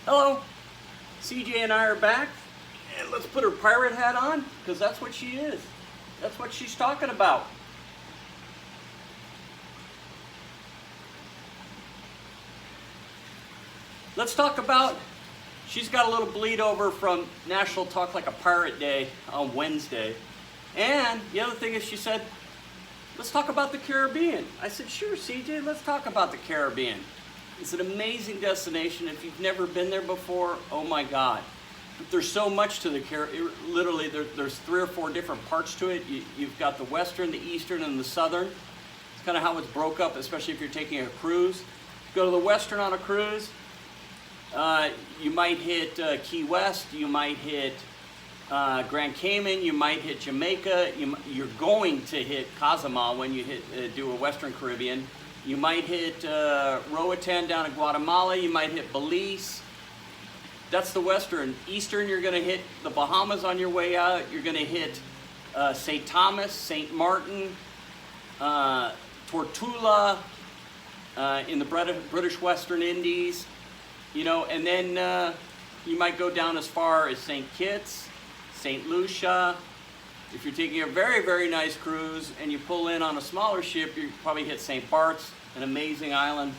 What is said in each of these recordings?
Hello, CJ and I are back, and let's put her pirate hat on, because that's what she is. That's what she's talking about. Let's talk about, she's got a little bleed over from National Talk Like a Pirate Day on Wednesday. And the other thing is she said, let's talk about the Caribbean. I said, sure, CJ, let's talk about the Caribbean. It's an amazing destination. If you've never been there before, oh my God. There's so much to the Caribbean. Literally, there's 3 or 4 different parts to it. You've got the Western, the Eastern, and the Southern. It's kind of how it's broke up, especially if you're taking a cruise. Go to the Western on a cruise, you might hit Key West, you might hit Grand Cayman, you might hit Jamaica, you're going to hit Cozumel when you do a Western Caribbean. You might hit Roatan down in Guatemala, you might hit Belize. That's the Western. Eastern, you're going to hit the Bahamas on your way out. You're going to hit St. Thomas, St. Martin, Tortola in the British Western Indies. You know, and then you might go down as far as St. Kitts, St. Lucia. If you're taking a very, very nice cruise and you pull in on a smaller ship, you probably hit St. Bart's, an amazing island.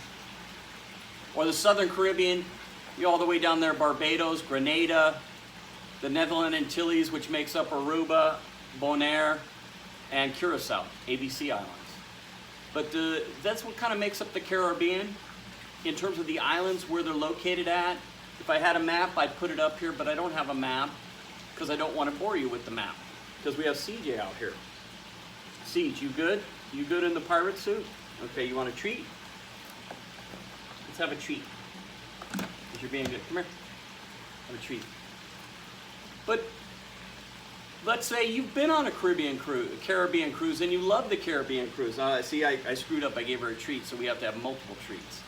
Or the Southern Caribbean, you all the way down there, Barbados, Grenada, the Netherlands Antilles, which makes up Aruba, Bonaire, and Curacao, ABC Islands. But that's what kind of makes up the Caribbean in terms of the islands where they're located at. If I had a map, I'd put it up here, but I don't have a map because I don't want to bore you with the map. Because we have CJ out here. CJ, you good? You good in the pirate suit? Okay, you want a treat? Let's have a treat. Because you're being good. Come here. Have a treat. But let's say you've been on a Caribbean cruise, and you love the Caribbean cruise. See, I screwed up. I gave her a treat, so we have to have multiple treats.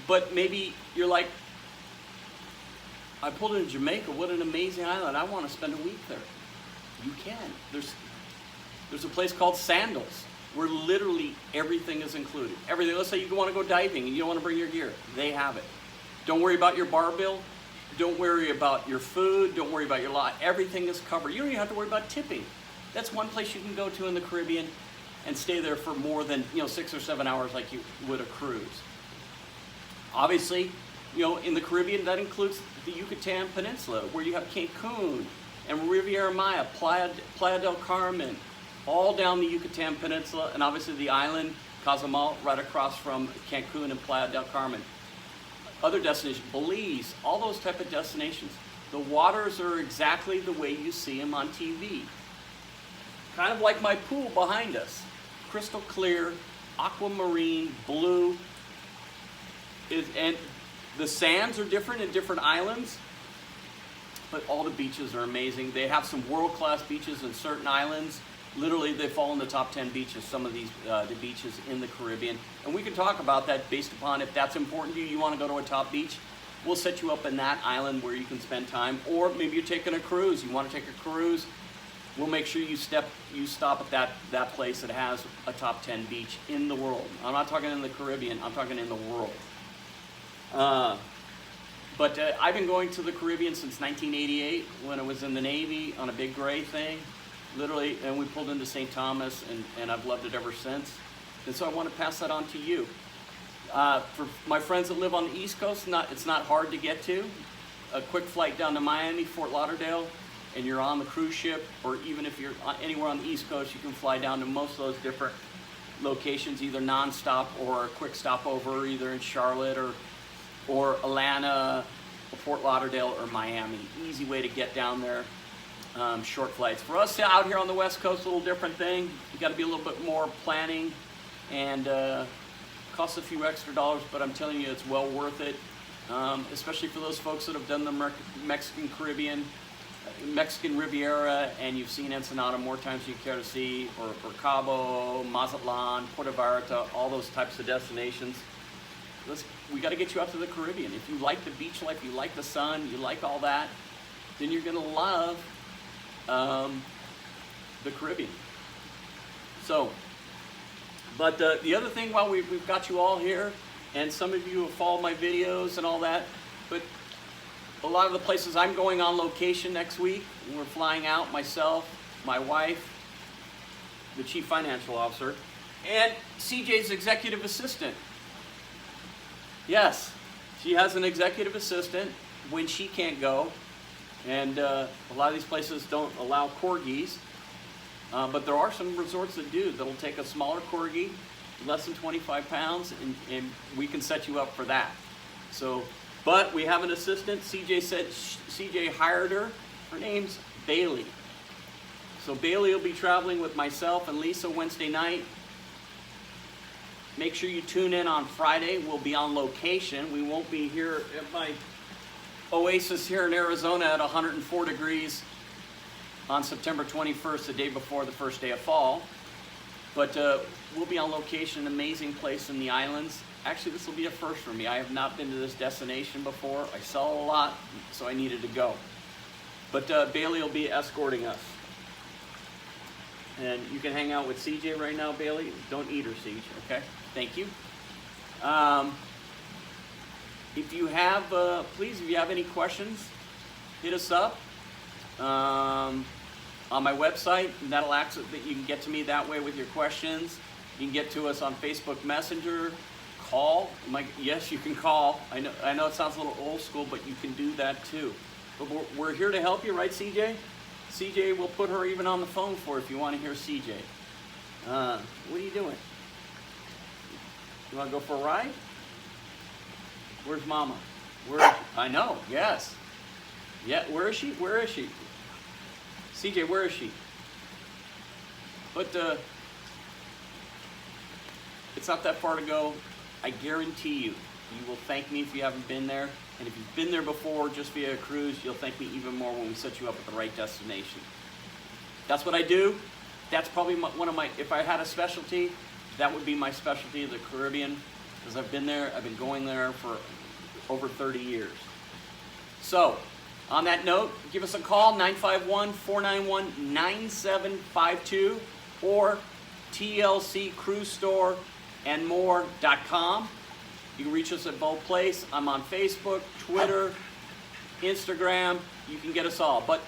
But maybe you're like, I pulled into Jamaica. What an amazing island. I want to spend a week there. You can. There's a place called Sandals where literally everything is included. Everything. Let's say you want to go diving and you don't want to bring your gear. They have it. Don't worry about your bar bill. Don't worry about your food. Don't worry about your lot. Everything is covered. You don't even have to worry about tipping. That's one place you can go to in the Caribbean and stay there for more than 6 or 7 hours like you would a cruise. Obviously, in the Caribbean, that includes the Yucatan Peninsula, where you have Cancun and Riviera Maya, Playa del Carmen, all down the Yucatan Peninsula, and obviously the island, Cozumel, right across from Cancun and Playa del Carmen. Other destinations, Belize, all those type of destinations. The waters are exactly the way you see them on TV. Kind of like my pool behind us. Crystal clear, aquamarine, blue. And the sands are different in different islands, but all the beaches are amazing. They have some world-class beaches in certain islands. Literally, they fall in the top 10 beaches, some of these the beaches in the Caribbean. And we can talk about that based upon if that's important to you, you want to go to a top beach, we'll set you up in that island where you can spend time. Or maybe you're taking a cruise, you want to take a cruise, we'll make sure you stop at that place that has a top 10 beach in the world. I'm not talking in the Caribbean, I'm talking in the world. But I've been going to the Caribbean since 1988 when I was in the Navy on a big gray thing, literally, and we pulled into St. Thomas, and I've loved it ever since. And so I want to pass that on to you. For my friends that live on the East Coast, it's not hard to get to. A quick flight down to Miami, Fort Lauderdale, and you're on the cruise ship, or even if you're anywhere on the East Coast, you can fly down to most of those different locations, either non-stop or a quick stopover, either in Charlotte or Atlanta, or Fort Lauderdale, or Miami. Easy way to get down there. Short flights. For us out here on the West Coast, a little different thing. You got to be a little bit more planning, and costs a few extra dollars, but I'm telling you, it's well worth it. Especially for those folks that have done the Mexican Caribbean, Mexican Riviera, and you've seen Ensenada more times than you care to see, or Cabo, Mazatlan, Puerto Vallarta, all those types of destinations. We got to get you out to the Caribbean. If you like the beach life, you like the sun, you like all that, then you're going to love the Caribbean. So, but the other thing, while we've got you all here, and some of you have followed my videos and all that, But a lot of the places I'm going on location next week, we're flying out, myself, my wife, the chief financial officer, and CJ's executive assistant. Yes, she has an executive assistant when she can't go, and a lot of these places don't allow corgis, but there are some resorts that do. That'll take a smaller corgi, less than 25 pounds, and we can set you up for that. So, but we have an assistant. CJ said CJ hired her. Her name's Bailey. So Bailey will be traveling with myself and Lisa Wednesday night. Make sure you tune in on Friday. We'll be on location. We won't be here at my oasis here in Arizona at 104 degrees on September 21st, the day before the first day of fall. But we'll be on location, an amazing place in the islands. Actually, this will be a first for me. I have not been to this destination before. I saw a lot, so I needed to go. But Bailey will be escorting us. And you can hang out with CJ right now, Bailey. Don't eat her, CJ, okay? Thank you. If you have, please, if you have any questions, hit us up on my website. That'll access that you can get to me that way with your questions. You can get to us on Facebook Messenger. Call. Yes, you can call. I know it sounds a little old school, but you can do that too. But we're here to help you, right, CJ? CJ will put her even on the phone for if you want to hear CJ. What are you doing? You want to go for a ride? Where's Mama? Where is she? I know, yes. Yeah, where is she? Where is she? CJ, where is she? But it's not that far to go. I guarantee you, you will thank me if you haven't been there. And if you've been there before, just via a cruise, you'll thank me even more when we set you up at the right destination. That's what I do. That's probably one of my, if I had a specialty, that would be my specialty, the Caribbean, because I've been there, I've been going there for over 30 years. So, on that note, give us a call, 951-491-9752, or tlccruisestoreandmore.com. You can reach us at both places. I'm on Facebook, Twitter, Instagram. You can get us all. But